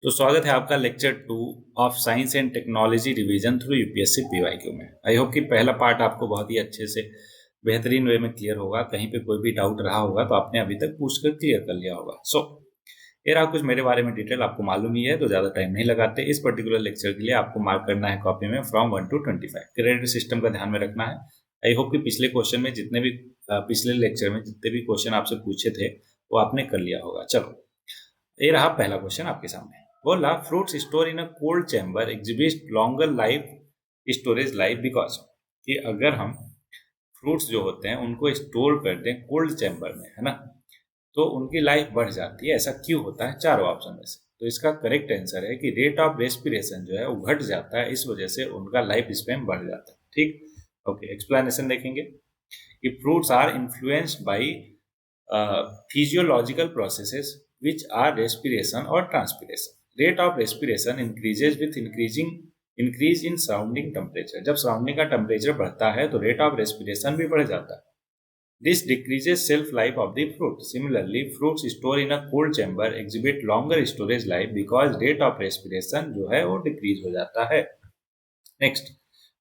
तो स्वागत है आपका lecture 2 of science and technology revision through UPSC PYQ में। आई होप कि पहला पार्ट आपको बहुत ही अच्छे से बेहतरीन वे में क्लियर होगा। कहीं पे कोई भी डाउट रहा होगा तो आपने अभी तक पूछ कर क्लियर कर लिया होगा। ये रहा कुछ मेरे बारे में डिटेल, आपको मालूम ही है तो ज़्यादा टाइम नहीं लगाते। इस पर्टिकुलर लेक्चर के लिए आपको मार्क करना है कॉपी में फ्रॉम 1 to 25। क्रेडिट सिस्टम का ध्यान में रखना है। आई होप कि पिछले क्वेश्चन में जितने भी पिछले लेक्चर में जितने भी क्वेश्चन आपसे पूछे थे वो आपने कर लिया होगा। चलो, ये रहा पहला क्वेश्चन आपके सामने। बोला fruits store in a cold chamber exhibit longer life storage life because, कि अगर हम फ्रूट्स जो होते हैं उनको स्टोर कर दें कोल्ड चैम्बर में, है ना, तो उनकी लाइफ बढ़ जाती है। ऐसा क्यों होता है? चारों ऑप्शन में से तो इसका करेक्ट आंसर है कि रेट ऑफ रेस्पिरेशन जो है वो घट जाता है, इस वजह से उनका लाइफ स्पैन बढ़ जाता है। ठीक, ओके, एक्सप्लेनेशन देखेंगे कि fruits are influenced by physiological processes which are respiration or transpiration. Rate of respiration increases with increase in surrounding temperature. जब सराउंडिंग का टेम्परेचर बढ़ता है तो रेट ऑफ रेस्पिरेशन भी बढ़ जाता है। This decreases shelf life of the fruit. Similarly, fruits stored in a cold chamber exhibit longer storage life because rate of respiration जो है वो decrease हो जाता है। Next,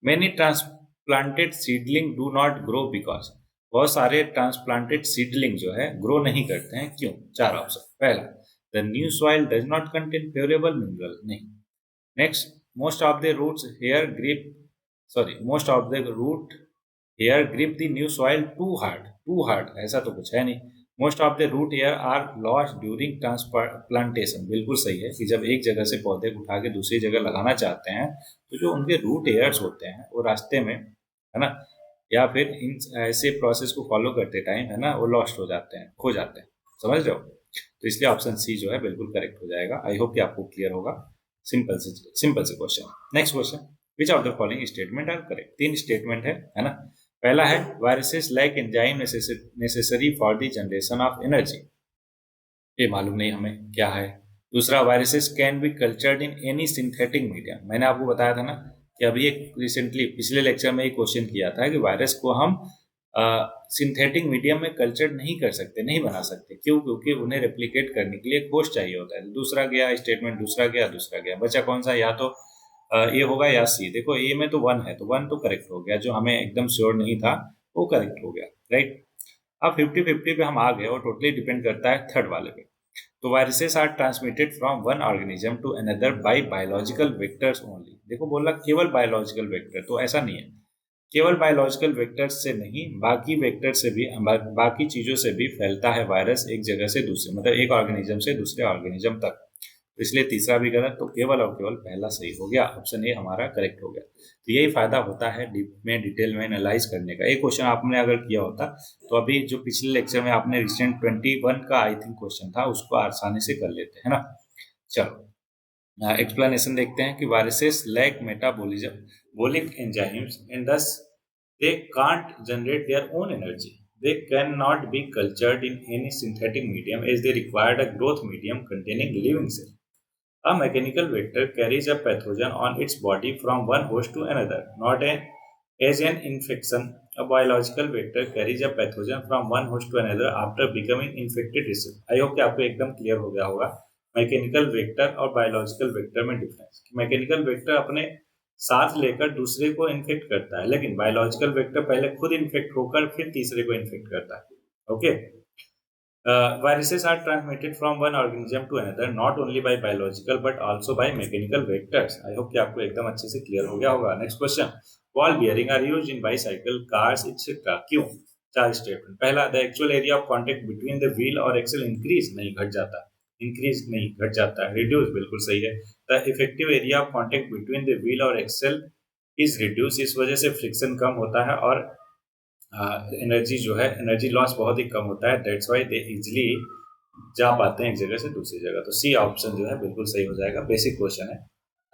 many transplanted seedling do not grow because, बहुत सारे transplanted seedling जो है ग्रो नहीं करते हैं। क्यों? चार ऑप्शन। पहला, the new soil does not contain favourable mineral, नहीं। Next, most of the roots hair grip most of the root hair grip the new soil too hard, ऐसा तो कुछ है नहीं। Most of the root hair are lost during transplantation, बिल्कुल सही है कि जब एक जगह से पौधे को उठा के दूसरी जगह लगाना चाहते हैं तो जो उनके रूट हेयर्स होते हैं वो रास्ते में, है ना, या फिर इन ऐसे प्रोसेस को फॉलो करते टाइम, है ना, वो लॉस्ट हो जाते हैं, खो जाते हैं। समझ रहे हो? तो इसलिए ऑप्शन सी जो है बिल्कुल करेक्ट हो जाएगा। आई होप कि आपको क्लियर होगा। सिंपल से question. Next question, which of the following statement are correct? तीन स्टेटमेंट है ना। पहला है viruses lack enzyme necessary for the generation of energy, ये मालूम नहीं हमें क्या है। दूसरा, viruses can be cultured in any synthetic medium, मैंने आपको बताया था ना कि अभी एक रिसेंटली पिछले लेक्चर में एक क्वेश्चन किया था कि वायरस को हम सिंथेटिक मीडियम में कल्चर नहीं कर सकते, नहीं बना सकते। क्यों? क्योंकि उन्हें रेप्लिकेट करने के लिए एक होस्ट चाहिए होता है। दूसरा गया स्टेटमेंट, दूसरा गया, बचा कौन सा? या तो ए होगा या सी। देखो, ए में तो 1 है तो 1 तो करेक्ट हो गया, जो हमें एकदम श्योर नहीं था वो करेक्ट हो गया, राइट। अब 50-50 पे हम आ गए और टोटली डिपेंड करता है थर्ड वाले पे। तो viruses are transmitted from one organism to another by biological vectors only. देखो, बोला केवल बायोलॉजिकल वेक्टर, तो ऐसा नहीं है। केवल बायोलॉजिकल वेक्टर्स से नहीं, बाकी वेक्टर से भी, बाकी चीजों से भी फैलता है वायरस एक जगह से दूसरे, मतलब एक ऑर्गेनिज्म से दूसरे ऑर्गेनिज्म तक। तो इसलिए तीसरा भी गलत, तो केवल और केवल पहला सही हो गया। ऑप्शन ए हमारा करेक्ट हो गया। तो यही फायदा होता है डिटेल में एनालाइज करने का। एक क्वेश्चन आपने अगर किया होता तो अभी जो पिछले लेक्चर में आपने रिसेंट 21 का आई थिंक क्वेश्चन था उसको आसानी से कर लेते हैं ना। चलो, एक्सप्लेनेशन देखते हैं कि viruses lack metabolism bolic enzymes and thus they can't generate their own energy. They cannot be cultured in any synthetic medium as they required a growth medium containing living cells. A mechanical vector carries a pathogen on its body from one host to another, not as an infection. A biological vector carries a pathogen from one host to another after becoming infected itself. I hope कि आपको एकदम clear हो गया होगा mechanical vector और biological vector में difference. Mechanical vector अपने साथ लेकर दूसरे को इन्फेक्ट करता है, लेकिन बायोलॉजिकल वेक्टर पहले खुद इन्फेक्ट होकर फिर तीसरे को इन्फेक्ट करता है। Okay, viruses are transmitted from one organism to another not only by biological but also by mechanical vectors. I hope कि आपको एकदम अच्छे से क्लियर हो गया होगा। Next question, ball bearing are used in bicycle, cars etcetera. क्यों? चार स्टेटमेंट। पहला, the actual area of contact between the wheel और एक्सल इंक्रीज, नहीं घट जाता। इंक्रीज नहीं, घट जाता है। रिड्यूस, बिल्कुल सही है। The effective area of contact between the wheel और एक्सल इज रिड्यूस, इस वजह से फ्रिक्शन कम होता है और एनर्जी जो है, एनर्जी लॉस बहुत ही कम होता है। दैट्स व्हाई दे इजिली जा पाते हैं एक जगह से दूसरी जगह। तो सी ऑप्शन जो है बिल्कुल सही हो जाएगा। बेसिक क्वेश्चन है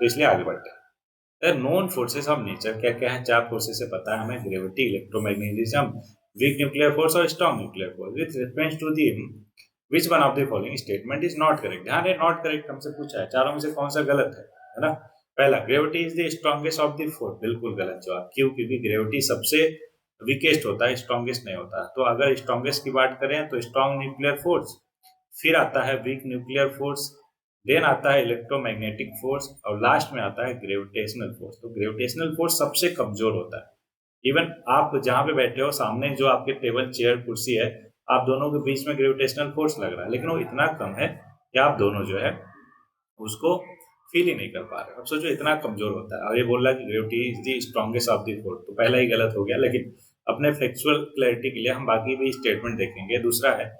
तो इसलिए आगे बढ़ते हैं। नोन फोर्सेस ऑफ नेचर क्या क्या है? चार फोर्सेस से पता है हमें, gravity, electromagnetism, weak nuclear force और strong nuclear force. With reference to the which one of the following statement is not correct? ध्यान है, नॉट करेक्ट हमसे पूछा है, चारों में से कौन सा गलत है ना। पहला, gravity is the strongest of the four, बिल्कुल गलत जवाब। क्यों? क्योंकि ग्रेविटी सबसे वीकेस्ट होता है, स्ट्रॉन्गेस्ट नहीं होता। तो अगर स्ट्रॉन्गेस्ट की बात करें तो स्ट्रॉन्ग न्यूक्लियर फोर्स, फिर आता है वीक न्यूक्लियर फोर्स, देन आता है इलेक्ट्रोमैग्नेटिक फोर्स और लास्ट में आता है ग्रेविटेशनल फोर्स। तो ग्रेविटेशनल फोर्स सबसे कमजोर होता है। इवन आप जहां पे बैठे हो सामने जो आपके टेबल चेयर कुर्सी है, आप दोनों के बीच में ग्रेविटेशनल फोर्स लग रहा है, लेकिन वो इतना कम है कि आप दोनों जो है उसको फील ही नहीं कर पा रहे। अब सोचो इतना कमजोर होता है और ये बोल रहा है कि gravity is the strongest of the force. तो पहला ही गलत हो गया, लेकिन अपने फैक्चुअल क्लैरिटी के लिए हम बाकी भी स्टेटमेंट देखेंगे। दूसरा है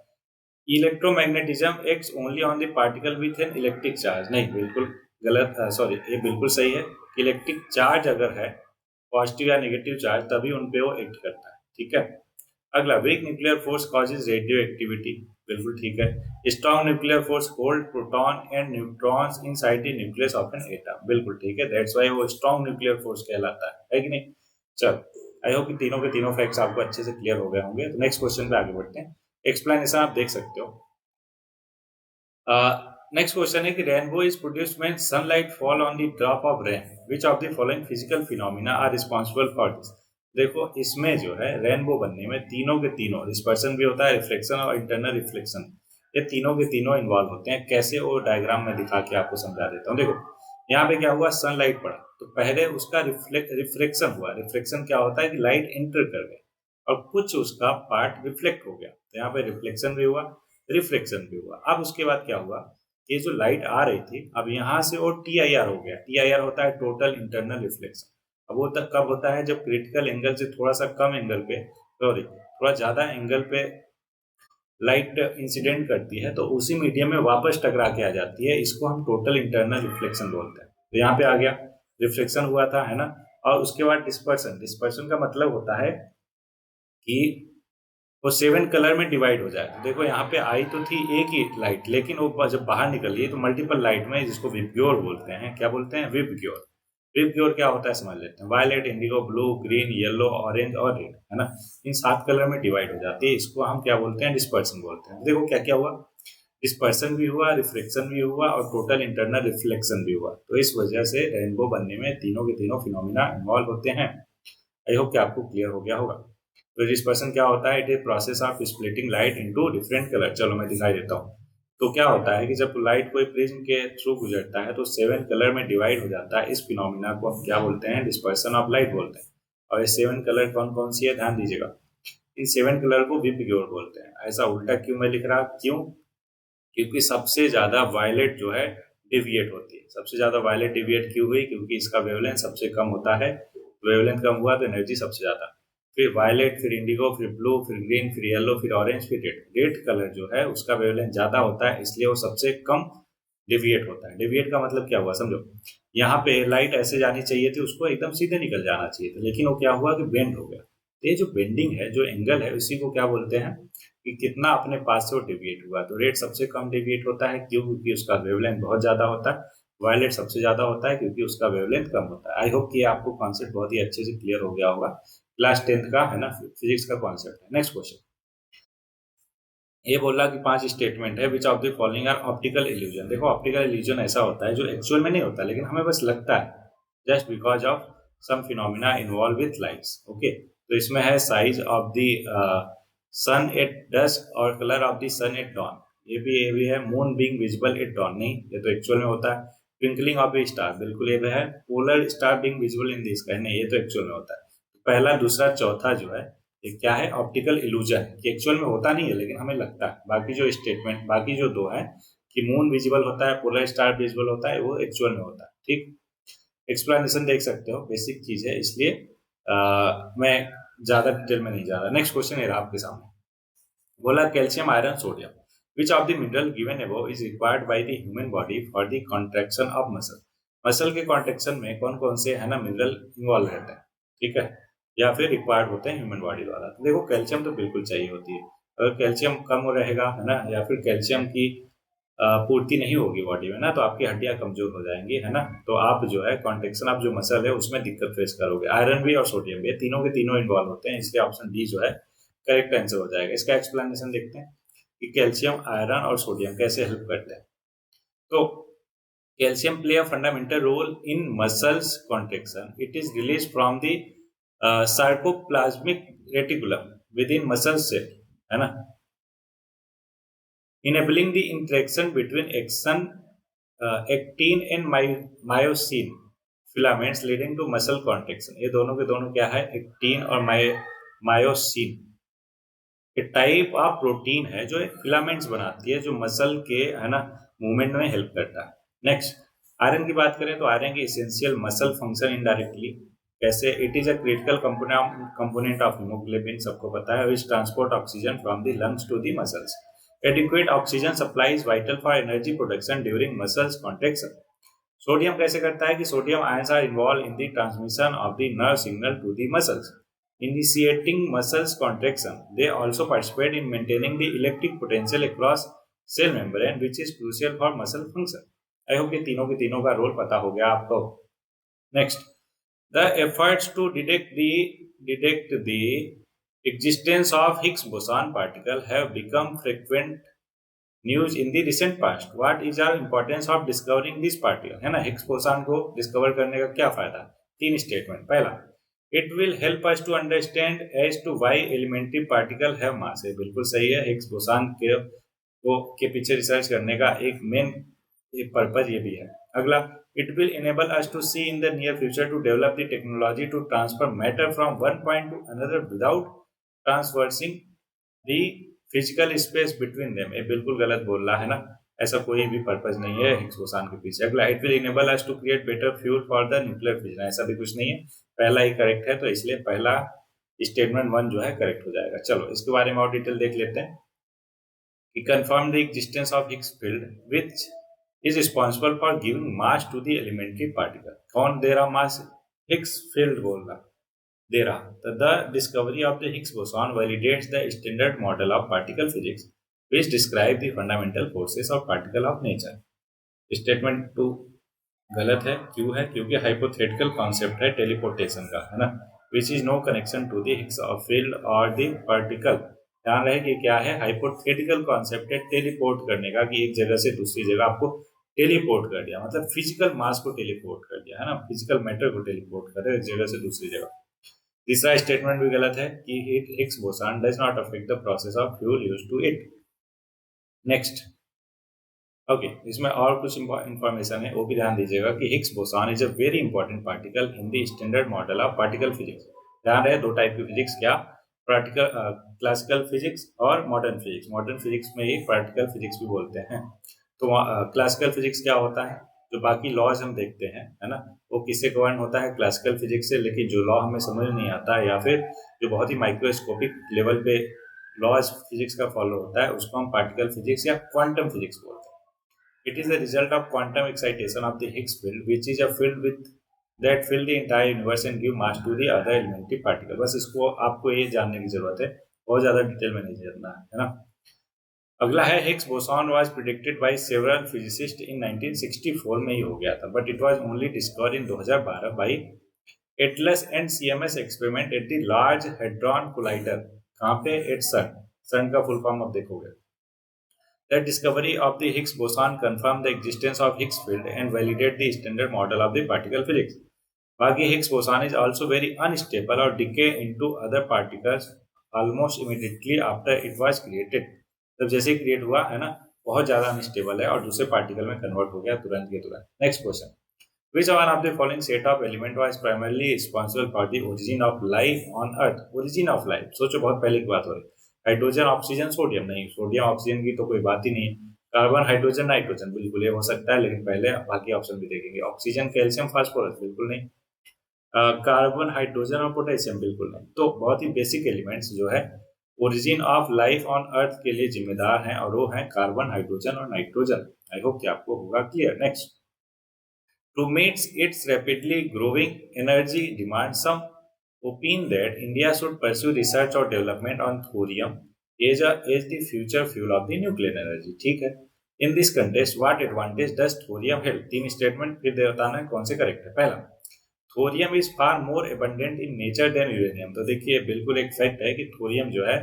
electromagnetism acts only on the particle with an electric charge. नहीं, बिल्कुल गलत, सॉरी, ये बिल्कुल सही है। इलेक्ट्रिक चार्ज अगर है, पॉजिटिव या नेगेटिव चार्ज, तभी उन पे वो एक्ट करता है। ठीक है। अगला, week nuclear force causes radio activity. बिल्कुल ठीक है। Strong nuclear force hold proton and neutrons inside the nucleus of an atom. बिल्कुल ठीक है, दैट्स व्हाई वो स्ट्रॉन्ग न्यूक्लियर फोर्स कहलाता है कि नहीं। चलो, आई होप कि तीनों के तीनों फैक्ट्स आपको अच्छे से क्लियर हो गए होंगे। तो नेक्स्ट क्वेश्चन पे आगे बढ़ते हैं। एक्सप्लेनेशन आप देख सकते हो। नेक्स्ट क्वेश्चन है कि rainbow is produced when sunlight fall on the drop of rain, which of the following physical phenomena are responsible for this. देखो, इसमें जो है रेनबो बनने में तीनों के तीनों, डिस्पर्सन भी होता है, रिफ्लेक्शन और इंटरनल रिफ्लेक्शन, ये तीनों के तीनों इन्वॉल्व होते हैं। कैसे, वो डायग्राम में दिखा के आपको समझा देता हूँ। देखो, यहाँ पे क्या हुआ, सनलाइट पड़ा तो पहले उसका रिफ्लेक्शन हुआ। रिफ्लेक्शन क्या होता है कि लाइट एंटर कर गई और कुछ उसका पार्ट रिफ्लेक्ट हो गया। तो यहाँ पे रिफ्लेक्शन भी हुआ, रिफ्लेक्शन भी हुआ। अब उसके बाद क्या हुआ, ये जो लाइट आ रही थी, अब यहाँ से वो TIR हो गया। TIR होता है टोटल इंटरनल रिफ्लेक्शन। अब वो तक कब होता है, जब क्रिटिकल एंगल से थोड़ा सा कम एंगल पे, सॉरी, थोड़ा ज्यादा एंगल पे लाइट इंसिडेंट करती है तो उसी मीडियम में वापस टकरा के आ जाती है। इसको हम टोटल इंटरनल रिफ्लेक्शन बोलते हैं। तो यहाँ पे आ गया, रिफ्लेक्शन हुआ था, है ना। और उसके बाद डिस्पर्सन। डिस्पर्सन का मतलब होता है कि वो 7 कलर में डिवाइड हो जाए। तो देखो, यहाँ पे आई तो थी एक ही लाइट, लेकिन वो जब बाहर निकल गई तो मल्टीपल लाइट में, जिसको विबग्योर बोलते हैं। क्या बोलते हैं, विबग्योर। विबग्योर क्या होता है समझ लेते हैं। Violet, indigo, blue, green, yellow, orange और रेड, है ना। इन 7 कलर में डिवाइड हो जाती है। इसको हम क्या बोलते हैं, डिस्पर्सन बोलते हैं। देखो क्या क्या हुआ, डिस्पर्सन भी हुआ, रिफ्लेक्शन भी हुआ और टोटल इंटरनल रिफ्लेक्शन भी हुआ। तो इस वजह से रेनबो बनने में तीनों के तीनों फिनोमिना इन्वॉल्व होते हैं। आई होप कि आपको क्लियर हो गया होगा। तो डिस्पर्सन क्या होता है, it is process of splitting light into different colour. चलो मैं दिखाई देता हूँ। तो क्या होता है कि जब लाइट कोई प्रिज्म के थ्रू गुजरता है तो 7 कलर में डिवाइड हो जाता है। इस फिनोमिना को हम क्या बोलते हैं, डिस्पर्सन ऑफ लाइट बोलते हैं। और ये 7 कलर कौन कौन सी है, ध्यान दीजिएगा। इन 7 कलर को विबग्योर बोलते हैं। ऐसा उल्टा क्यों मैं लिख रहा, क्यों, क्योंकि सबसे ज्यादा वायलेट जो है डिविएट होती है। सबसे ज्यादा वायलेट डिविएट क्यों हुई, क्योंकि इसका वेवलेंथ सबसे कम होता है। वेवलेंथ कम हुआ तो एनर्जी सबसे ज्यादा। फिर वायलेट, फिर इंडिगो, फिर ब्लू, फिर ग्रीन, फिर येलो, फिर ऑरेंज, फिर रेड। रेड कलर जो है उसका वेवलेंथ ज्यादा होता है, इसलिए वो सबसे कम डिविएट होता है। डिविएट का मतलब क्या हुआ समझो, यहाँ पे लाइट ऐसे जानी चाहिए थी, उसको एकदम सीधे निकल जाना चाहिए था, लेकिन वो क्या हुआ कि बेंड हो गया। तो ये जो बेंडिंग है, जो एंगल है, उसी को क्या बोलते हैं कि कितना अपने पास से वो डिविएट हुआ। तो रेड सबसे कम डिविएट होता है, क्यों, क्योंकि उसका वेवलेंथ बहुत ज्यादा होता है। वायलेट सबसे ज्यादा होता है क्योंकि उसका वेवलेंथ कम होता है। आई होप कि आपको कॉन्सेप्ट बहुत ही अच्छे से क्लियर हो गया होगा। क्लास 10th का है ना, फिजिक्स का कॉन्सेप्ट है। नेक्स्ट क्वेश्चन, ये बोला कि 5 स्टेटमेंट है which of the following are optical illusion. देखो, ऑप्टिकल इल्यूजन ऐसा होता है जो एक्चुअल में नहीं होता, लेकिन हमें बस लगता है, just because of some phenomena involve with lights. Okay, तो इसमें है size of the sun at dusk और colour of the sun at dawn. ये भी है moon being visible at dawn. नहीं, ये तो एक्चुअल में होता है। ट्विंकलिंग ऑफ ए स्टार, बिल्कुल ये भी है। Polar star being visible in the sky, नहीं, ये तो एक्चुअल में होता है। पहला, दूसरा, चौथा जो है ये क्या है, ऑप्टिकल इल्यूजन, कि एक्चुअल में होता नहीं है लेकिन हमें लगता है। बाकी जो स्टेटमेंट, बाकी जो दो है कि मून विजिबल होता है, पोलर स्टार विजिबल होता है, वो एक्चुअल में होता है। ठीक, एक्सप्लेनेशन देख सकते हो, बेसिक चीज है, इसलिए मैं ज्यादा डिटेल में नहीं जा रहा। नेक्स्ट क्वेश्चन है आपके सामने। बोला calcium, iron, sodium, which of the mineral given above is required by the human body for the contraction of muscle. Muscle के कॉन्ट्रैक्शन में कौन कौन से है ना मिनरल इन्वॉल्व रहते हैं, ठीक है, या फिर रिक्वायर्ड होते हैं ह्यूमन बॉडी द्वारा। तो देखो, कैल्शियम तो बिल्कुल चाहिए होती है। अगर कैल्शियम कम रहेगा, है ना, या फिर कैल्शियम की पूर्ति नहीं होगी बॉडी में ना, तो आपकी हड्डियां कमजोर हो जाएंगी, है ना। तो आप जो है कॉन्ट्रैक्शन ऑफ जो मसल है उसमें दिक्कत फेस करोगे। आयरन भी और सोडियम भी, तीनों के तीनों इन्वॉल्व होते हैं, इसलिए ऑप्शन डी जो है करेक्ट आंसर हो जाएगा। इसका एक्सप्लेनेशन देखते हैं कि कैल्शियम, आयरन और सोडियम कैसे हेल्प करते हैं। तो calcium play a fundamental role in muscles contraction. It is release from the sarcoplasmic reticulum with in muscle cell, है ना, enabling the interaction between action actin and myosin filaments leading to muscle contraction. ये दोनों के दोनों क्या है, actin और myosin. ये टाइप ऑफ प्रोटीन है जो फिलामेंट्स बनाती है, जो मसल के है ना मूवमेंट में हेल्प करता है। नेक्स्ट, आयरन की बात करें तो आयरन की एसेंशियल मसल फंक्शन इनडायरेक्टली कैसे, it is a critical component of haemoglobin, सबको पता है, which transport oxygen from the lungs to the muscles. Adequate oxygen supply is vital for energy production during muscles contraction. Sodium कैसे करता है कि sodium ions are involve in the transmission of the nerve signal to the muscles, initiating muscles contraction. They also participate in maintaining the electric potential across cell membrane, which is crucial for muscle function. I hope ये तीनों के तीनों का role पता हो गया आपको। Next, the efforts to detect the existence of Higgs boson particle have become frequent news in the recent past. What is our importance of discovering this particle? है ना, Higgs boson को डिस्कवर करने का क्या फायदा? तीन स्टेटमेंट। पहला, It will help us to understand as to why elementary particle have mass. है बिल्कुल सही है, हिग्स बोसान के पीछे रिसर्च करने का एक मेन पर्पज ये भी है। अगला, It will enable us to see in the near future to develop the technology to transfer matter from one point to another without transversing the physical space between them. ये बिल्कुल गलत बोल रहा है ना, ऐसा कोई भी पर्पज नहीं है हिग्स बोसान के पीछे। अगला, It will enable us to create better fuel for the nuclear fission. ऐसा भी कुछ नहीं है, पहला ही करेक्ट है, तो इसलिए पहला स्टेटमेंट 1 जो है करेक्ट हो जाएगा। चलो इसके बारे में और डिटेल देख लेते हैं कि confirm the existence of Higgs field which is responsible for giving mass to the elementary particle. कौन दे रहा मास? हिग्स फील्ड बोल रहा, दे रहा। तो the discovery of the Higgs boson validates the standard model of particle physics which describe the fundamental forces of particle of nature. Statement 2 गलत है, क्यों है? क्योंकि हाइपोथेटिकल कॉन्सेप्ट है टेलीपोर्टेशन का, है ना, which is no connection to the Higgs field और द पार्टिकल। ध्यान रहे कि क्या है, हाइपोथेटिकल कॉन्सेप्ट है टेलीपोर्ट करने का, कि एक जगह से दूसरी जगह आपको टेलीपोर्ट कर दिया, मतलब फिजिकल मास को टेलीपोर्ट कर दिया, है ना, फिजिकल मैटर को टेलीपोर्ट कर दिया एक जगह से दूसरी जगह। तीसरा स्टेटमेंट भी गलत है कि Higgs boson does not affect the process of fuel used to it. Next, okay, इसमें और कुछ इंफॉर्मेशन है, वो भी ध्यान दीजिएगा कि Higgs boson is a very important particle in the standard model of particle physics. ध्यान रहे, दो टाइप की फिजिक्स, क्या? पार्टिकल क्लासिकल फिजिक्स और मॉडर्न फिजिक्स। मॉडर्न फिजिक्स में ही पार्टिकल फिजिक्स भी बोलते हैं। तो क्लासिकल फिजिक्स क्या होता है? जो बाकी लॉज हम देखते हैं, है ना, वो किससे गवर्न होता है? क्लासिकल फिजिक्स से। लेकिन जो लॉ हमें समझ नहीं आता है या फिर जो बहुत ही माइक्रोस्कोपिक लेवल पे लॉज फिजिक्स का फॉलो होता है, उसको हम पार्टिकल फिजिक्स या क्वांटम फिजिक्स बोलते हैं। It is the result of quantum excitation of the Higgs field, which is a field that fill the entire universe and give mass to the other elementary particle. बस इसको आपको ये जानने की जरूरत है, बहुत ज्यादा डिटेल में नहीं जानना है ना। अगला है, Higgs boson was predicted by several physicists in 1964 में ही हो गया था, but it was only discovered in 2012 by ATLAS and CMS experiment at the Large Hadron Collider। कहाँ पे? एट सन का फुल फॉर्म अब देखोगे। The discovery of the Higgs boson confirmed the existence of Higgs field and validated the standard model of the particle physics. बाकी Higgs boson is also very unstable or decay into other particles almost immediately after it was created. तब जैसे create हुआ है ना, बहुत ज्यादा unstable है और दूसरे पार्टिकल में कन्वर्ट हो गया तुरंत के तुरंत। Next question, which one of the following set of element was primarily responsible for the origin of life on earth? Origin of life, सोचो, बहुत पहले की बात हो रही। Hydrogen, oxygen, sodium? नहीं, सोडियम ऑक्सीजन की तो कोई बात ही नहीं। Carbon, hydrogen, nitrogen? बिल्कुल ये हो सकता है, लेकिन पहले बाकी ऑप्शन भी देखेंगे। Oxygen, calcium, phosphorus? बिल्कुल नहीं। कार्बन, हाइड्रोजन और पोटेशियम? बिल्कुल नहीं। तो बहुत ही बेसिक एलिमेंट्स जो है origin of life on earth के लिए जिम्मेदार हैं, और वो हैं कार्बन, हाइड्रोजन और नाइट्रोजन। आई होप कि आपको होगा clear. Next, to meet its rapidly growing energy demand, some opine that India should pursue research or development on thorium as the future fuel of the nuclear energy। ठीक है, in this context what advantage does thorium help? तीन statement फिर बताना है कौन से correct है। पहला, thorium is far more abundant in nature than uranium. तो देखिए, बिल्कुल एक फैक्ट है कि थोरियम जो है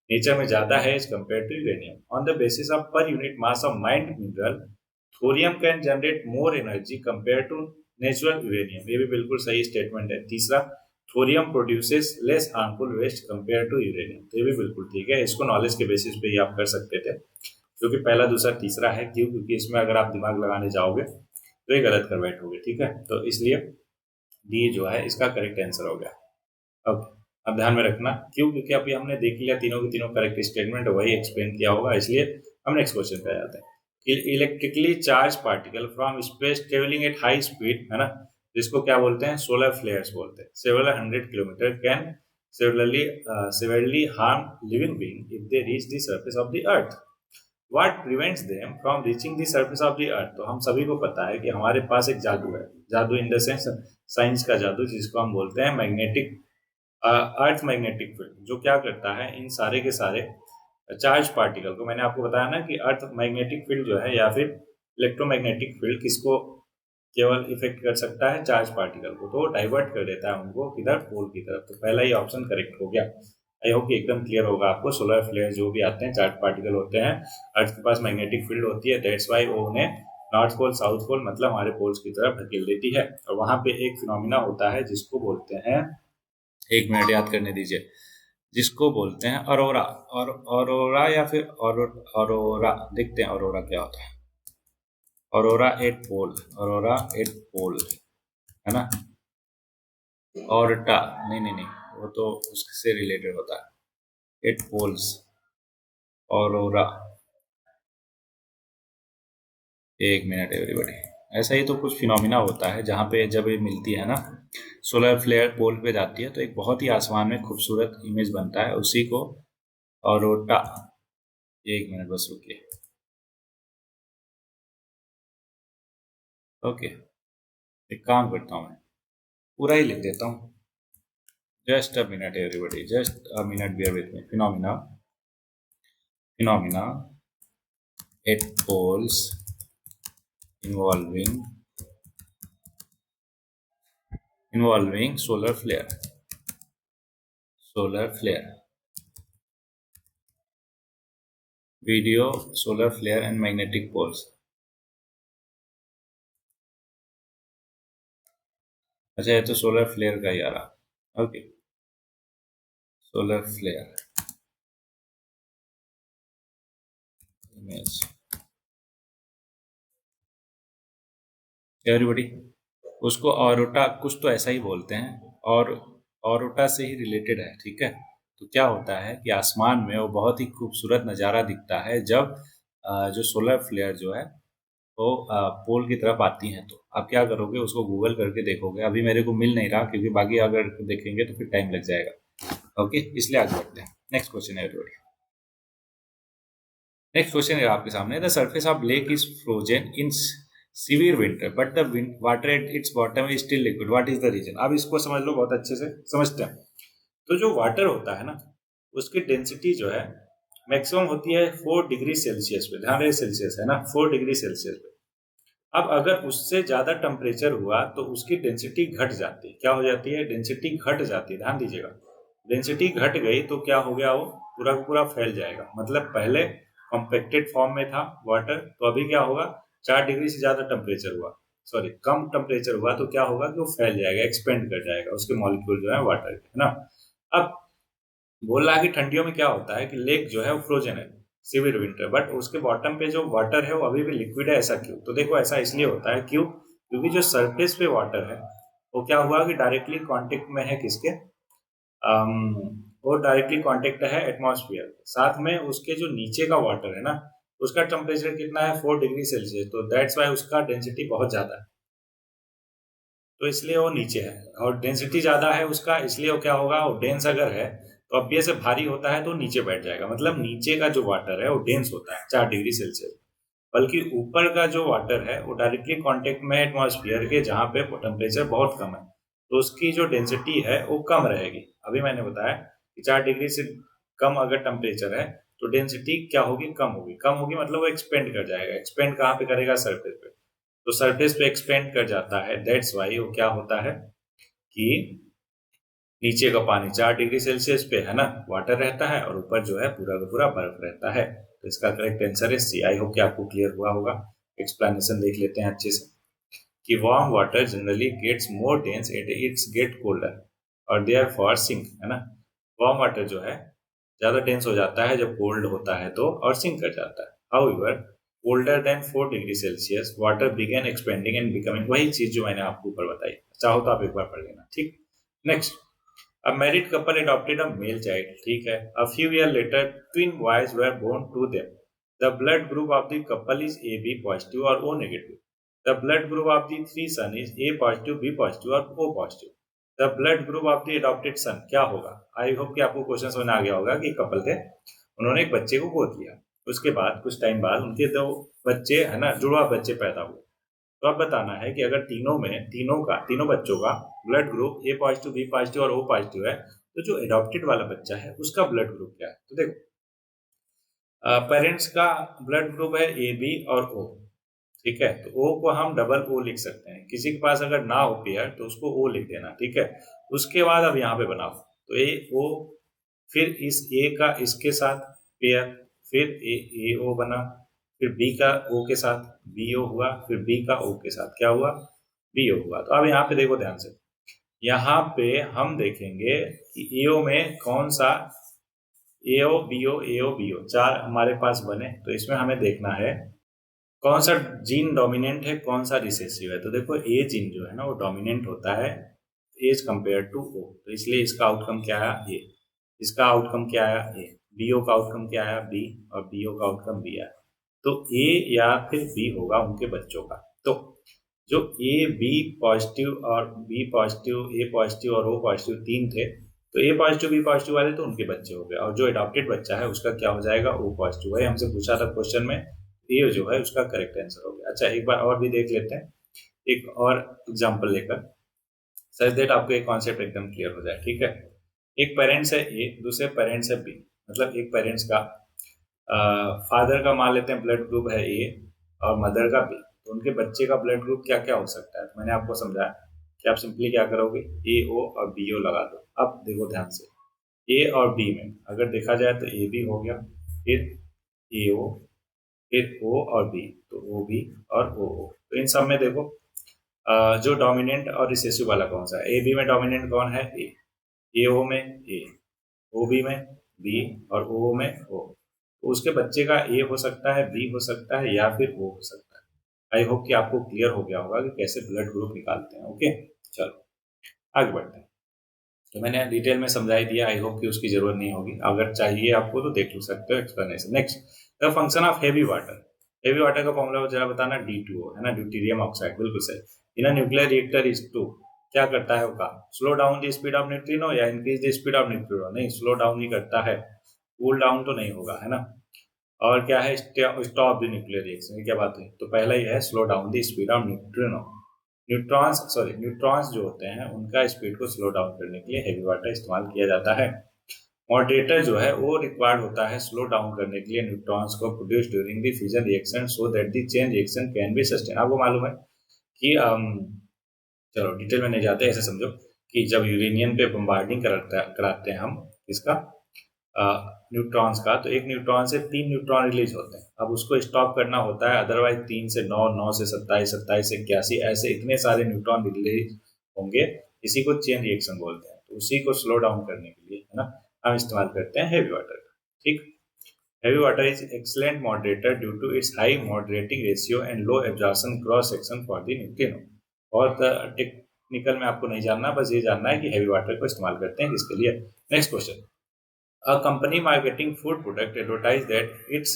नेचर में ज्यादा है as compare to uranium. On the basis of per unit mass of mined mineral, thorium can generate more energy compare to natural uranium. ये भी बिल्कुल सही स्टेटमेंट है। तीसरा, thorium produces less harmful waste compare to uranium. तो ये भी बिल्कुल ठीक है, इसको नॉलेज के बेसिस पे ही आप कर सकते थे। जो कि पहला, दूसरा, तीसरा है। क्यों? क्योंकि इसमें अगर आप दिमाग लगाने जाओगे तो ये गलत कर बैठोगे। ठीक है, तो इसलिए डी जो है इसका करेक्ट आंसर हो गया। अब ध्यान में रखना, क्यों? क्योंकि अभी हमने देख लिया तीनों के तीनों करेक्ट स्टेटमेंट वही एक्सप्लेन किया होगा, इसलिए हम नेक्स्ट क्वेश्चन पे आ जाते हैं। Electrically charge particle from space travelling at high speed, है ना, जिसको क्या बोलते हैं? सोलर फ्लेयर्स बोलते हैं। Several 100 kilometre can severely harm living being if they reach the surface of the earth. What prevents them from reaching the surface of the earth? तो हम सभी को पता है कि हमारे पास एक जादू है, जादू इन द सेंस साइंस का जादू, जिसको हम बोलते हैं मैग्नेटिक अर्थ मैग्नेटिक फील्ड, जो क्या करता है इन सारे के सारे चार्ज पार्टिकल को, मैंने आपको बताया ना कि अर्थ मैग्नेटिक फील्ड जो है या फिर इलेक्ट्रोमैग्नेटिक फील्ड किसको केवल इफेक्ट कर सकता है? चार्ज पार्टिकल को, तो डाइवर्ट कर देता है उनको किधर? पोल की तरफ। तो पहला ही ऑप्शन करेक्ट हो गया। आई होप कि एकदम क्लियर होगा आपको। सोलर फ्लेयर जो भी आते हैं चार्ज पार्टिकल होते हैं, अर्थ के पास मैग्नेटिक फील्ड होती है, दैट्स वाई वो उन्हें नॉर्थ पोल साउथ पोल मतलब हमारे पोल्स की तरफ धकेल देती है। और वहां पे एक फिनोमिना होता है जिसको बोलते हैं, एक मिनट याद करने दीजिए, जिसको बोलते हैं अरोरा। और अरोरा या फिर अरोरा, देखते हैं अरोरा क्या होता है। अरोरा एट पोल, अरोरा एट पोल, है ना। ऑर्टा नहीं, वो तो उससे रिलेटेड होता है। At poles, aurora. एक मिनट एवरीबॉडी, ऐसा ही तो कुछ फिनोमिना होता है जहाँ पे जब ये मिलती है ना, सोलर फ्लेयर पोल पे जाती है तो एक बहुत ही आसमान में खूबसूरत इमेज बनता है, उसी को ऑरोटा। एक मिनट बस रुकिए। ओके, एक काम करता हूँ, मैं पूरा ही लिख देता हूँ। Just a minute everybody, just a minute, bear with me. Phenomena at poles involving solar flare, video, solar flare and magnetic poles। अच्छा, ये तो सोलर फ्लेयर का ही आ रहा। Okay, solar flare image everybody, उसको ऑरोटा कुछ तो ऐसा ही बोलते हैं, और ऑरोटा से ही रिलेटेड है। ठीक है, तो क्या होता है कि आसमान में वो बहुत ही खूबसूरत नज़ारा दिखता है जब जो सोलर फ्लेयर जो है वो पोल की तरफ आती हैं। तो आप क्या करोगे, उसको गूगल करके देखोगे। अभी मेरे को मिल नहीं रहा क्योंकि बाकी अगर देखेंगे तो फिर टाइम लग जाएगा। ओके, इसलिए आगे बढ़ते हैं। नेक्स्ट क्वेश्चन है एवरीबॉडी। नेक्स्ट क्वेश्चन है आपके सामने। The surface of lake is frozen in severe winter but the water at its bottom is still liquid, what is the reason? अब इसको समझ लो, बहुत अच्छे से समझते हैं। तो जो वाटर होता है ना, उसकी डेंसिटी जो है मैक्सिमम होती है 4 डिग्री सेल्सियस पे। ध्यान रहे, सेल्सियस है ना, 4 डिग्री सेल्सियस पे। अब अगर उससे ज्यादा टेम्परेचर हुआ तो उसकी डेंसिटी घट जाती है। क्या हो जाती है? डेंसिटी घट जाती है। ध्यान दीजिएगा, डेंसिटी घट गई तो क्या हो गया? वो पूरा का पूरा फैल जाएगा। मतलब पहले कॉम्पैक्टेड फॉर्म में था वाटर, तो अभी क्या होगा? 4 डिग्री से ज्यादा टेम्परेचर हुआ, सॉरी कम टेम्परेचर हुआ तो क्या होगा कि वो फैल जाएगा, एक्सपेंड कर जाएगा, उसके मॉलिक्यूल जो है वाटर के, है ना। अब बोल रहा है कि ठंडियों में क्या होता है कि लेक जो है वो फ्रोजन है, सिवियर विंटर, बट उसके बॉटम पे जो वाटर है वो अभी भी लिक्विड है। ऐसा क्यों? तो देखो, ऐसा इसलिए होता है, क्यों? क्योंकि जो सरफेस पे वाटर है वो क्या हुआ कि डायरेक्टली कांटेक्ट में है किसके? वो डायरेक्टली कांटेक्ट है एटमॉस्फेयर के साथ में। उसके जो नीचे का वाटर है ना, उसका टेम्परेचर कितना है? 4 डिग्री सेल्सियस। तो दैट्स वाई उसका डेंसिटी बहुत ज्यादा है, तो इसलिए वो नीचे है। और डेंसिटी ज्यादा है उसका, इसलिए वो क्या होगा? वो डेंस अगर है तो ऑब्वियस से भारी होता है तो नीचे बैठ जाएगा। मतलब नीचे का जो वाटर है वो डेंस होता है 4 डिग्री सेल्सियस, बल्कि ऊपर का जो वाटर है वो डायरेक्टली कांटेक्ट में एटमॉस्फेयर के, जहाँ पे टेम्परेचर बहुत कम है, तो उसकी जो डेंसिटी है वो कम रहेगी। अभी मैंने बताया कि 4 डिग्री से कम अगर टेम्परेचर है तो डेंसिटी क्या होगी? कम होगी। कम होगी मतलब वो एक्सपेंड कर जाएगा। एक्सपेंड कहाँ पे करेगा? सरफेस पे। तो सरफेस पे एक्सपेंड कर जाता है, दैट्स वाई वो क्या होता है कि नीचे का पानी 4 डिग्री सेल्सियस पे, है ना, वाटर रहता है, और ऊपर जो है पूरा का पूरा बर्फ रहता है। तो इसका करेक्ट आंसर है सी। आई होप कि आपको क्लियर हुआ होगा। एक्सप्लेनेशन देख लेते हैं अच्छे से कि warm water generally gets more dense at its get colder और देयर फॉर सिंक, है ना। वार्म वाटर जो है ज्यादा डेंस हो जाता है जब कोल्ड होता है तो, और सिंक कर जाता है। However, older than 4 degree Celsius water begin expanding and becoming, वही चीज जो मैंने आपको ऊपर बताई, चाहो तो आप एक बार पढ़ लेना, ठीक। Next, a married couple adopted a male child, ठीक है। A few years later, twin boys were born to them. The blood group of the couple is AB positive or O negative. The blood group of the three son is A positive, B positive और O positive. The blood group of the adopted son क्या होगा? I hope कि आपको question समझ आ गया होगा कि couple थे, उन्होंने एक बच्चे को गोद लिया, उसके बाद कुछ टाइम बाद उनके दो बच्चे है ना, जुड़वा बच्चे पैदा हुए। तो अब बताना है कि अगर तीनों बच्चों का blood group A positive, B positive और ओ पॉजिटिव है, तो जो एडॉप्टेड वाला बच्चा है उसका ब्लड ग्रुप क्या है। तो देखो, पेरेंट्स का ब्लड ग्रुप है ए, बी और ओ, ठीक है। तो ओ को हम डबल ओ लिख सकते हैं, किसी के पास अगर ना हो पेयर तो उसको ओ लिख देना, ठीक है। उसके बाद अब यहाँ पे बनाओ, तो ए ओ, फिर इस ए का इसके साथ पेयर, फिर ए ओ बना, फिर बी का ओ के साथ बी ओ हुआ, फिर बी का ओ के साथ क्या हुआ, बी ओ हुआ। तो अब यहाँ पे देखो ध्यान से, यहाँ पे हम देखेंगे कि एओ में कौन सा, एओ बीओ एओ बीओ चार हमारे पास बने, तो इसमें हमें देखना है कौन सा जीन डोमिनेंट है, कौन सा रिसेसिव है। तो देखो ए जीन जो है ना वो डोमिनेंट होता है एज कंपेयर टू ओ, तो इसलिए इसका आउटकम क्या आया ए, इसका आउटकम क्या आया ए, बीओ का आउटकम क्या आया बी, और बीओ का आउटकम बी आया। तो ए या फिर बी होगा उनके बच्चों का। तो जो ए बी पॉजिटिव और बी पॉजिटिव, ए पॉजिटिव और ओ पॉजिटिव तीन थे, तो ए पॉजिटिव बी पॉजिटिव वाले तो उनके बच्चे हो गए, और जो एडॉप्टेड बच्चा है उसका क्या हो जाएगा, ओ पॉजिटिव। वही हमसे पूछा था क्वेश्चन में, ए जो है उसका करेक्ट आंसर हो गया। अच्छा, एक बार और भी देख लेते हैं, एक और एग्जाम्पल लेकर, सच दैट आपको एक कॉन्सेप्ट एकदम क्लियर हो जाए, ठीक है। एक पेरेंट्स है ए, दूसरे पेरेंट्स है बी, मतलब एक पेरेंट्स का फादर का मान लेते हैं ब्लड ग्रुप है ए और मदर का बी, तो उनके बच्चे का ब्लड ग्रुप क्या क्या हो सकता है। तो मैंने आपको समझाया कि आप सिंपली क्या करोगे, ए ओ और बी ओ लगा दो। अब देखो ध्यान से, ए और बी में अगर देखा जाए तो ए बी हो गया, फिर ए ओ, फिर ओ और बी, तो ओ बी और ओ ओ। तो इन सब में देखो जो डोमिनेंट और रिसेसिव वाला कौन सा है, ए बी में डोमिनेंट कौन है ए ओ में ए, ओ बी में बी और ओ में ओ। तो उसके बच्चे का ए हो सकता है, बी हो सकता है या फिर ओ हो सकता है। आई होप कि आपको क्लियर हो गया होगा कि कैसे ब्लड ग्रुप निकालते हैं। ओके, चलो आगे बढ़ते हैं। तो मैंने डिटेल में समझा ही दिया, आई होप कि उसकी जरूरत नहीं होगी, अगर चाहिए आपको तो देख लो सकते हो explanation. Next, the function of heavy water. Heavy water का फॉर्मूला जरा बताना, D2O है ना, ड्यूटेरियम ऑक्साइड, बिल्कुल सही। In a nuclear reactor is to, क्या करता है वो काम, slow down the speed of neutrino या increase the speed of neutrino, नहीं स्लो डाउन ही करता है, कूल डाउन तो नहीं होगा, है ना। और क्या है, स्टॉप द न्यूक्लियर रिएक्शन, क्या बात है। तो पहला ही है slow down the speed of neutrino, neutrons जो होते हैं उनका स्पीड को स्लो डाउन करने के लिए हेवी वाटर इस्तेमाल किया जाता है। मॉडरेटर जो है वो रिक्वायर्ड होता है स्लो डाउन करने के लिए न्यूट्रॉन्स को produce during the fusion reaction so that the chain reaction can be sustain. आपको मालूम है कि चलो डिटेल में नहीं जाते, ऐसे समझो कि जब यूरेनियम पे बम्बार्डिंग कराते हैं हम इसका न्यूट्रॉन्स का, तो एक न्यूट्रॉन से 3 न्यूट्रॉन रिलीज होते हैं। अब उसको स्टॉप करना होता है, अदरवाइज 3 से 9, 9 से 27, 27 से 81, ऐसे इतने सारे न्यूट्रॉन रिलीज होंगे, इसी को चेन रिएक्शन बोलते हैं। तो उसी को स्लो डाउन करने के लिए है ना हम इस्तेमाल करते हैं हेवी वाटर का, ठीक। Heavy water is excellent moderator due to its high moderating ratio and low absorption cross section for the neutrino. और टेक्निकल में आपको नहीं जानना, बस ये जानना है कि हेवी वाटर को इस्तेमाल करते हैं किसके लिए। Next question, a company marketing food product advertise that its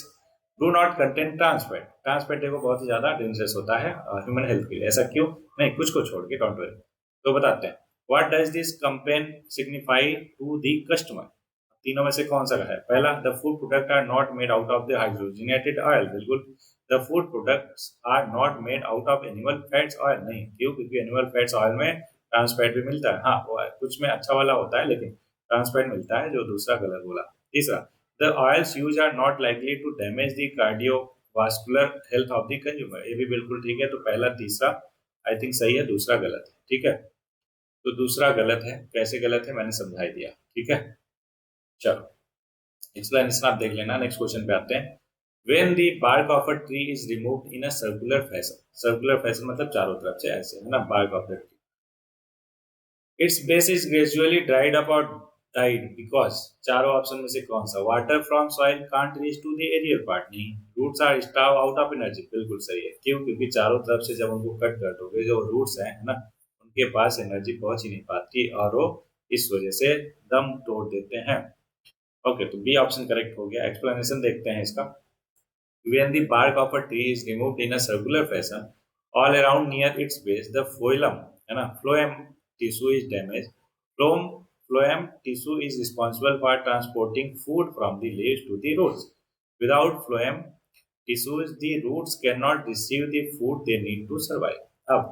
do not contain trans fat। Trans fat देखो बहुत ही ज्यादा डेंजरस होता है ह्यूमन हेल्थ के लिए, ऐसा क्यों, नहीं कुछ को छोड़ के, डोंट वरी। तो बताते हैं, what does this campaign signify to the customer. तीनों में से कौन सा है, पहला, the food product are not made out of the hydrogenated oil, बिल्कुल। The food products are not made out of animal fats oil, नहीं, क्यों, क्योंकि एनिमल फैट्स ऑयल में ट्रांस फैट भी मिलता है, हाँ वो कुछ में अच्छा वाला होता है लेकिन ट्रांसफैट मिलता है, जो दूसरा गलत बोला। तीसरा, the oils use are not likely to damage the cardiovascular health of the consumer, ये भी बिल्कुल ठीक है। तो पहला तीसरा आई थिंक सही है, दूसरा गलत है, ठीक है। तो दूसरा गलत है, कैसे गलत है मैंने समझा ही दिया, ठीक है। चलो एक्सप्लेनेशन आप देख लेना। नेक्स्ट क्वेश्चन पे आते हैं, when the bark of a tree is removed in a circular fashion, circular fashion मतलब चारों तरफ से ऐसे, है ना, bark of the tree, its base is gradually dried up or died because चारों ऑप्शन में से कौन सा? Water from soil can't reach to the aerial part, नहीं। Roots are starve out of energy, बिल्कुल सही है। क्यों? क्योंकि चारों तरफ से जब उनको कट कर दोगे, जो रूट्स हैं, है ना, उनके पास एनर्जी पहुंच ही नहीं पाती और वो इस वजह से दम तोड़ देते हैं। ओके, तो बी ऑप्शन करेक्ट हो गया। एक्सप्लेनेशन देखते हैं इसका। When the bark of a tree is removed in a circular fashion, all around near its base, the phloem tissue is damaged. Phloem tissue is responsible for transporting food from the leaves to the roots. Without phloem tissues, the roots cannot receive the food they need to survive. अब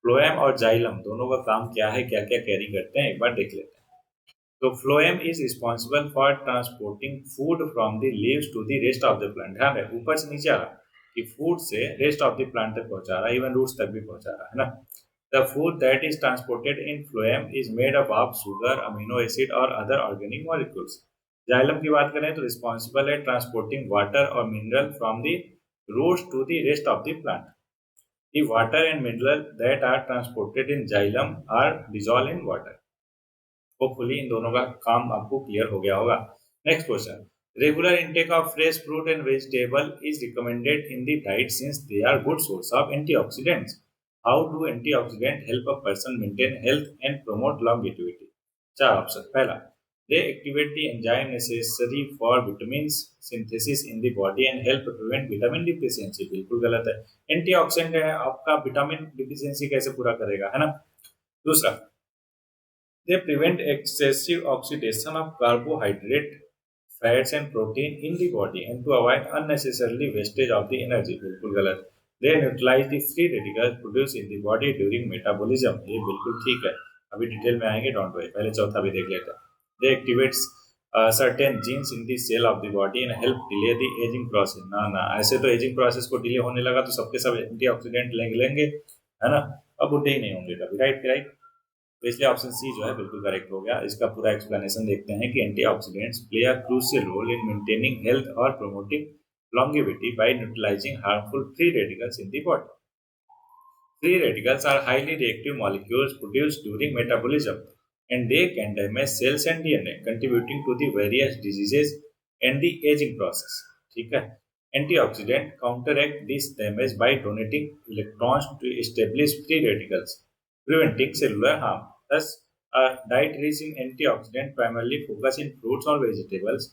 phloem और xylem दोनों का काम क्या है, क्या क्या carry करते हैं, एक बार देख लेते हैं। तो phloem is responsible for transporting food from the leaves to the rest of the plant। ध्यान रहे, ऊपर से नीचे आ रहा कि फूड से रेस्ट ऑफ द प्लांट तक पहुंचा रहा है, इवन रूट्स तक भी पहुंचा रहा है ना। The food that is transported in phloem is made up of sugar, amino acid और अदर ऑर्गेनिक मॉलिक्यूल्स। जाइलम की बात करें तो रिस्पॉन्सिबल है ट्रांसपोर्टिंग वाटर और mineral from the roots to the rest of the plant. The water and mineral that are transported in xylem are dissolve in water. Hopefully इन दोनों का काम आपको क्लियर हो गया होगा। Next question, regular intake of fresh fruit and vegetable is recommended in the diet since they are good source of antioxidants. How do antioxidant help a person maintain health and promote longevity? चार option. पहला, they activate the enzyme necessary for vitamins synthesis in the body and help prevent vitamin deficiency। बिल्कुल गलत है। Antioxidant है, आपका vitamin deficiency कैसे पूरा करेगा, है ना। दूसरा, they prevent excessive oxidation of carbohydrate, fats and protein in the body and to avoid unnecessarily wastage of the energy। बिल्कुल गलत। They neutralize the free radicals produced in the body during metabolism। ये बिल्कुल ठीक है, अभी detail में आएंगे, don't worry. पहले चौथा भी देख लेते हैं। They activates certain genes in the cell of the body and help delay the aging process। ना ना, ऐसे तो एजिंग प्रोसेस को डिले होने लगा तो सबके सब एंटीऑक्सीडेंट लेंगे, है ना। अब बुढ़े ही नहीं होंगे कभी, राइट राइट। तो इसलिए ऑप्शन सी जो है बिल्कुल करेक्ट हो गया। इसका पूरा एक्सप्लेनेशन देखते हैं कि antioxidants play a crucial role in maintaining health और promoting longevity by neutralizing harmful free radicals in the body। Free radicals are highly reactive molecules produced during metabolism and they can damage cells and DNA, contributing to the various diseases and the aging process। ठीक है। Antioxidant counteract this damage by donating electrons to establish free radicals, preventing cellular harm। Thus, a diet rich in antioxidant primarily focused in fruits or vegetables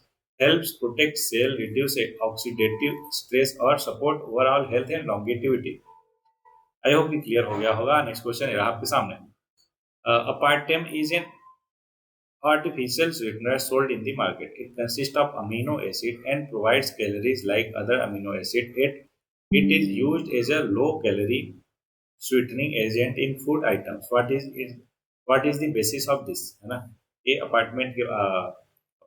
helps protect cell, reduce oxidative stress और support overall health and longevity। I hope कि clear हो गया होगा। Next question है आपके सामने। Apartame is an artificial sweetener sold in the market. It consists of amino acid and provides calories like other amino acid. It is used as a low calorie sweetening agent in food items। What is the basis of this, है ना। ये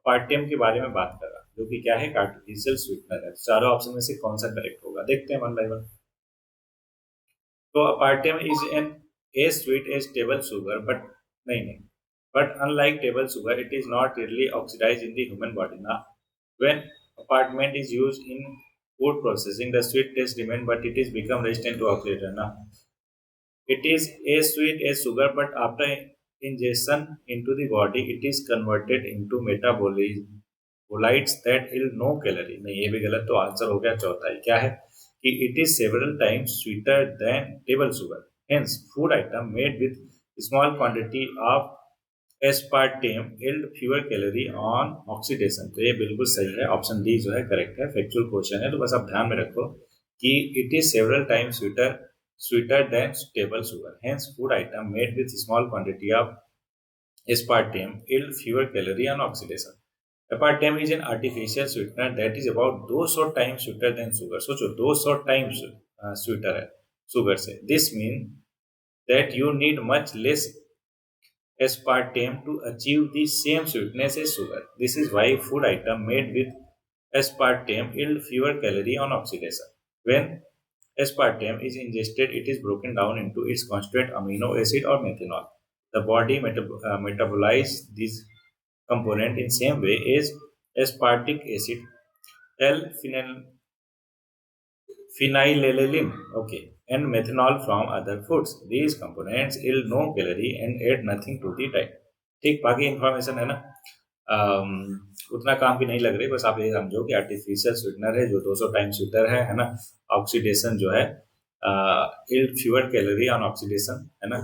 अपार्टेम के बारे में बात कर रहा, जो कि क्या है, आर्टिफिशियल स्वीटनर है। चारों ऑप्शन में से कौन सा करेक्ट होगा, देखते हैं वन बाय वन। तो aspartame is an a sweet as table sugar but नहीं, but unlike table sugar it is not readily oxidized in the human body now। When apartment is used in food processing, the sweet taste remains but it is become resistant to oxidation now। It is as sweet as sugar but after ingestion into the body it is converted into metabolites that yield no calorie। नहीं, ये भी गलत। तो answer हो गया चौथा ही, क्या है कि it is several times sweeter than table sugar। Hence food item made with small quantity of aspartame yield fewer calorie on oxidation। तो ये बिल्कुल सही है, ऑप्शन डी जो है करेक्ट है। फैक्चुअल क्वेश्चन है, तो बस आप ध्यान में रखो कि it is several times sweeter than table sugar. Hence food item made with small quantity of aspartame yield fewer calorie on oxidation। Aspartame is an artificial sweetener that is about 200 times sweeter than sugar। सोचो 200 times sweeter है sugar से। This mean that you need much less aspartame to achieve the same sweetness as sugar। This is why food item made with aspartame yield fewer calorie on oxidation। When aspartame is ingested, it is broken down into its constituent amino acid or methanol। The body metabolizes this component in same way as aspartic acid, L-phenylalanine, okay, and methanol from other foods। These components yield no calorie and add nothing to the diet। ठीक, बाकी information है ना। उतना काम की नहीं लग रही, बस आप ये समझो कि आर्टिफिशियल स्वीटनर है जो 200 टाइम्स स्वीटर है ना। ऑक्सीडेशन जो है yield fewer calorie on oxidation, है ना।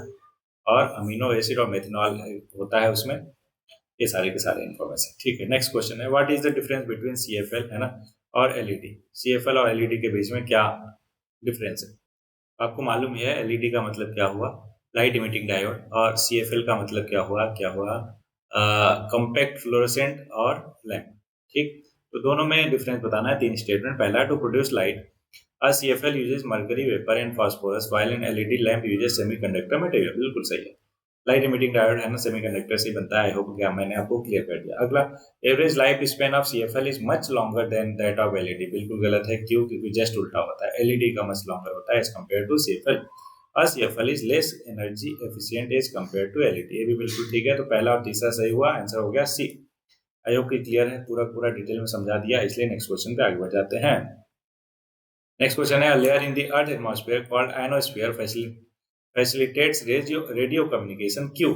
और अमीनो एसिड और मेथनॉल होता है उसमें। ये सारे के सारे इन्फॉर्मेशन, ठीक है। नेक्स्ट क्वेश्चन है, what is the difference between CFL, है ना, और एलईडी। CFL और एलईडी के बीच में क्या डिफरेंस है? आपको मालूम ही है एलईडी का मतलब क्या हुआ, लाइट इमिटिंग डायोड, और CFL का मतलब क्या हुआ कॉम्पैक्ट फ्लोरोसेंट और लैम्प, ठीक। तो दोनों में डिफरेंस बताना है। तीन स्टेटमेंट। पहला, to produce light a CFL uses mercury vapor and phosphorus while an LED lamp uses semiconductor material। बिल्कुल सही है। लाइट इमिटिंग डायोड, है ना, सेमीकंडक्टर से बनता है। आई होप क्या मैंने आपको क्लियर कर दिया। अगला, average life span of CFL is much longer than that of LED. बिल्कुल गलत है। क्यों? क्योंकि जस्ट उल्टा होता है। एलईडी का मच लॉन्गर होता है एज कम्पेयर टू CFL। और CFL is less energy efficient as compare to LED. ये भी बिल्कुल ठीक है। तो पहला और तीसरा सही हुआ, आंसर हो गया सी। आई होप कि क्लियर है, पूरा पूरा डिटेल में समझा दिया, इसलिए नेक्स्ट क्वेश्चन पे आगे बढ़ जाते हैं। नेक्स्ट क्वेश्चन है, layer in the earth atmosphere called ionosphere facilitates radio communication। क्यों?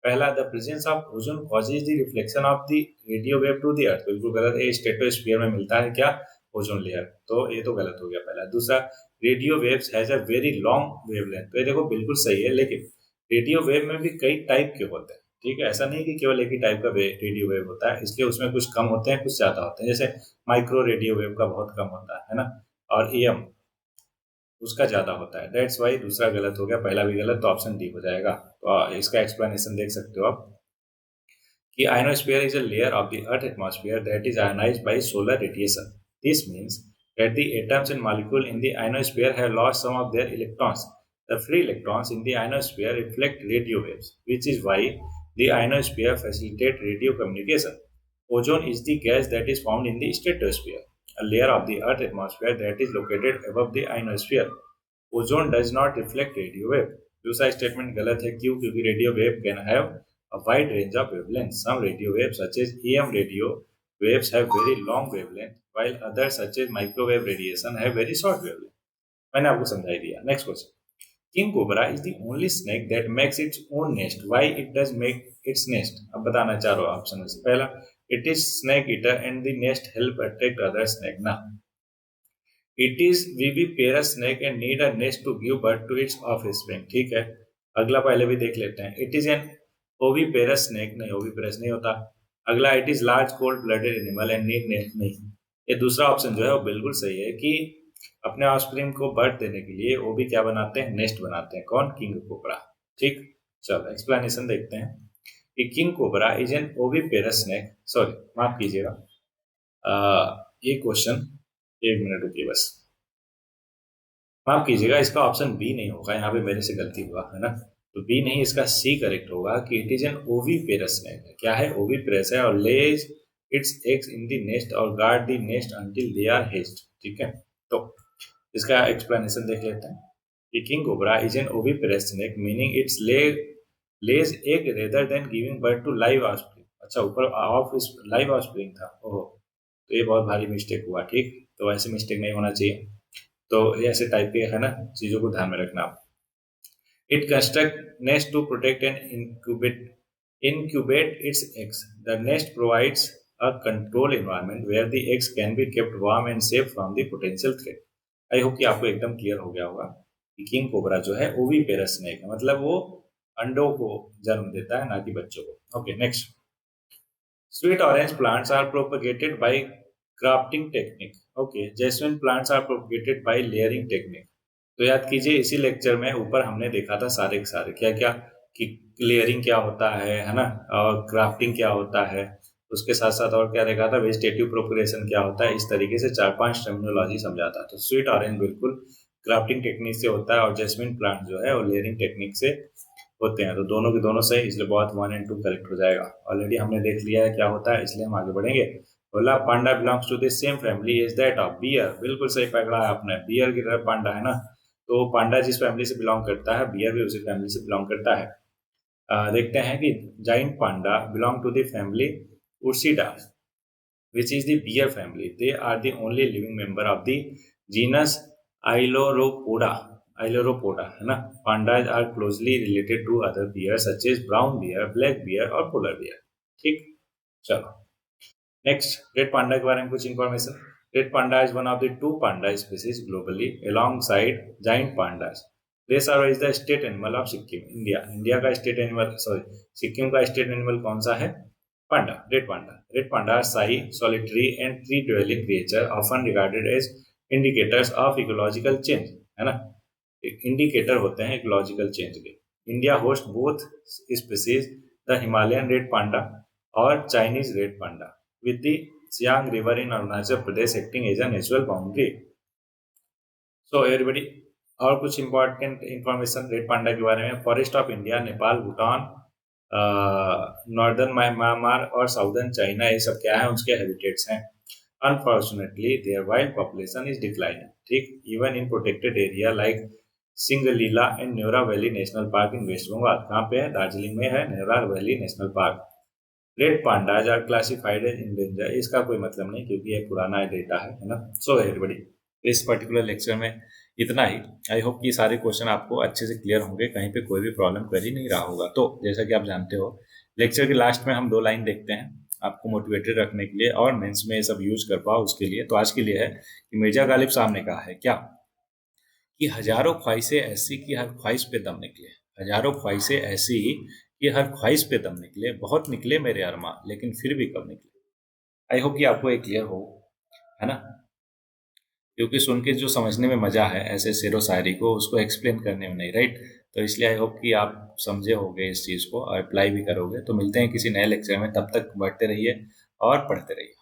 पहला, the presence of ozone causes the reflection of the radio wave to the earth. बिल्कुल गलत है। स्ट्रेटोस्फीयर में मिलता है क्या? Ozone layer. तो ये तो गलत हो गया पहला। दूसरा, radio waves has a very long wavelength. तो ये देखो बिल्कुल सही है, लेकिन रेडियो वेव में भी कई टाइप के होते हैं, ठीक है। ऐसा नहीं कि केवल एक ही टाइप का रेडियो वेव होता है, इसलिए उसमें कुछ कम होते हैं, कुछ ज्यादा होते हैं। जैसे माइक्रो रेडियो वेव का बहुत कम होता है ना, और AM उसका ज्यादा होता है। दैट्स वाई दूसरा गलत हो गया, पहला भी गलत, तो ऑप्शन डी हो जाएगा। तो इसका एक्सप्लेनेशन देख सकते हो आप कि ionosphere is a layer of the earth atmosphere that is ionized by solar radiation। This means that the atoms and molecules in the ionosphere have lost some of their electrons। The free electrons in the ionosphere reflect radio waves, which is why the ionosphere facilitates radio communication। Ozone is the gas that is found in the stratosphere, a layer of the earth atmosphere that is located above the ionosphere। Ozone does not reflect radio wave। दूसरा statement गलत है। क्यों? क्योंकि radio wave can have a wide range of wavelengths। Some radio waves, such as AM radio waves, have very long wavelength, while others, such as microwave radiation, have very short wavelength। मैंने आपको समझाई दिया। Next question, king cobra is the only snake that makes its own nest. Why it does make its nest? अब बताना चारों option में से। पहला, it is snake eater and the nest help attract other snake ना। It is viviparous snake and need a nest to give birth to its offspring. ठीक है। अगला पहले भी देख लेते हैं। It is an oviparous snake. नहीं, ओविपेरस नहीं होता। अगला, it is large cold blooded animal and need nest. नहीं, ये दूसरा ऑप्शन जो है वो बिल्कुल सही है कि अपने ऑफस्प्रिंग को बर्थ देने के लिए वो भी क्या बनाते हैं? नेस्ट बनाते हैं। कौन? King cobra. ठीक। चलो एक्सप्लेनेशन देखते हैं कि king cobra is an oviparous snake. Sorry, माफ कीजिएगा, ये क्वेश्चन, एक मिनट रुकिए बस, माफ कीजिएगा, इसका ऑप्शन बी नहीं होगा, यहाँ पे मेरे से गलती हुआ है ना। तो बी नहीं, इसका सी करेक्ट होगा कि it is an oviparous snake. क्या है? ओविपेरस है और lays its eggs in the nest और guard the nest until they are hatched. ठीक है। तो इसका एक्सप्लेनेशन देख लेते हैं कि king cobra is an oviparous snake meaning its lays egg rather than giving birth to live offspring. अच्छा, ऊपर ऑफ लाइव ऑफस्प्रिंग था। ओहो, तो ये बहुत भारी मिस्टेक हुआ। ठीक, तो ऐसे मिस्टेक नहीं होना चाहिए। तो ये ऐसे टाइप के, है ना, चीजों को ध्यान में रखना आप। It construct nest to protect and incubate its eggs। The nest provides a controlled environment where the eggs can be kept warm and safe from the potential threat। I hope कि आपको एकदम क्लियर हो गया होगा कि king cobra जो है oviparous snake है, मतलब वो अंडों को जन्म देता है, ना कि बच्चों को। Okay, next, sweet orange plants are propagated by grafting technique. Okay, jasmine plants are propagated by layering technique. तो याद कीजिए, इसी लेक्चर में ऊपर हमने देखा था सारे के सारे क्या क्या, कि लेयरिंग क्या होता है ना, और क्राफ्टिंग क्या होता है। उसके साथ साथ और क्या देखा था, वेजिटेटिव प्रोपगेशन क्या होता है। इस तरीके से 4-5 टर्मिनोलॉजी समझाता है। तो स्वीट ऑरेंज बिल्कुल क्राफ्टिंग टेक्निक से होता है, और जैस्मिन प्लांट जो है वो लेयरिंग टेक्निक से होते हैं। तो दोनों के दोनों सही, इसलिए बहुत 1 और 2 करेक्ट हो जाएगा। ऑलरेडी हमने देख लिया है क्या होता है, इसलिए हम आगे बढ़ेंगे। बोला, panda belongs to the same family as that of bear. बिल्कुल सही पकड़ा है आपने, बियर की तरह पांडा है ना। तो पांडा जिस फैमिली से बिलोंग करता है, बियर भी उसी फैमिली से बिलोंग करता है। देखते हैं कि giant panda belong to the family Ursidae which is the bear family। They are the only living member of the genus Ailuropoda। Ailuropoda, है ना। Pandas are closely related to other bears such as brown bear, black bear और polar bear। ठीक। चलो next, red panda के बारे में कुछ information. Red panda is one of the two panda species globally alongside giant pandas. Race are is the state animal of Sikkim, India. India का state animal, sorry, Sikkim का state animal कौन सा है? Panda, red panda. Red panda are shy, solitary and tree dwelling creature often regarded as indicators of ecological change, है ना, indicator होते हैं ecological change के। India host both species, the Himalayan red panda और Chinese red panda, with the Siang River in Arunachal Pradesh acting as a natural boundary. So everybody, और कुछ important information red पांडा के बारे में। Forest of India, Nepal, Bhutan, northern Myanmar और southern China, ये सब क्या है, उसके हैबिटेट्स हैं। Unfortunately their wild population is declining, ठीक, even in protected area like Singalila and Neora valley national park in West Bengal. कहाँ पे है? दार्जिलिंग में है Neora valley national park. Red pandas are classified as endanger, इसका कोई मतलब नहीं क्योंकि ये पुराना डेटा है ना। सो एवरीबॉडी, इस पर्टिकुलर लेक्चर में इतना ही। आई होप कि सारे क्वेश्चन आपको अच्छे से क्लियर होंगे, कहीं पे कोई भी प्रॉब्लम क्वेरी नहीं रहा होगा। तो जैसा कि आप जानते हो, लेक्चर के लास्ट में हम 2 लाइन देखते हैं आपको मोटिवेटेड रखने के लिए और मेंस में ये सब यूज कर पाओ उसके लिए। तो आज के लिए है कि मिर्जा गालिब साहब ने कहा है क्या, कि हजारों ख्वाहिशें ऐसी कि हर ख्वाहिश पे दम निकले। हजारों ख्वाहिशें ऐसी कि हर ख्वाहिश पे दम निकले, बहुत निकले मेरे अरमा लेकिन फिर भी कम निकले। आई होप कि आपको ये क्लियर हो, है ना, क्योंकि सुन के जो समझने में मजा है ऐसे शेरो शायरी को, उसको एक्सप्लेन करने में नहीं, राइट। तो इसलिए आई होप कि आप समझे होगे इस चीज़ को और अप्लाई भी करोगे। तो मिलते हैं किसी नए लेक्चर में, तब तक बढ़ते रहिए और पढ़ते रहिए।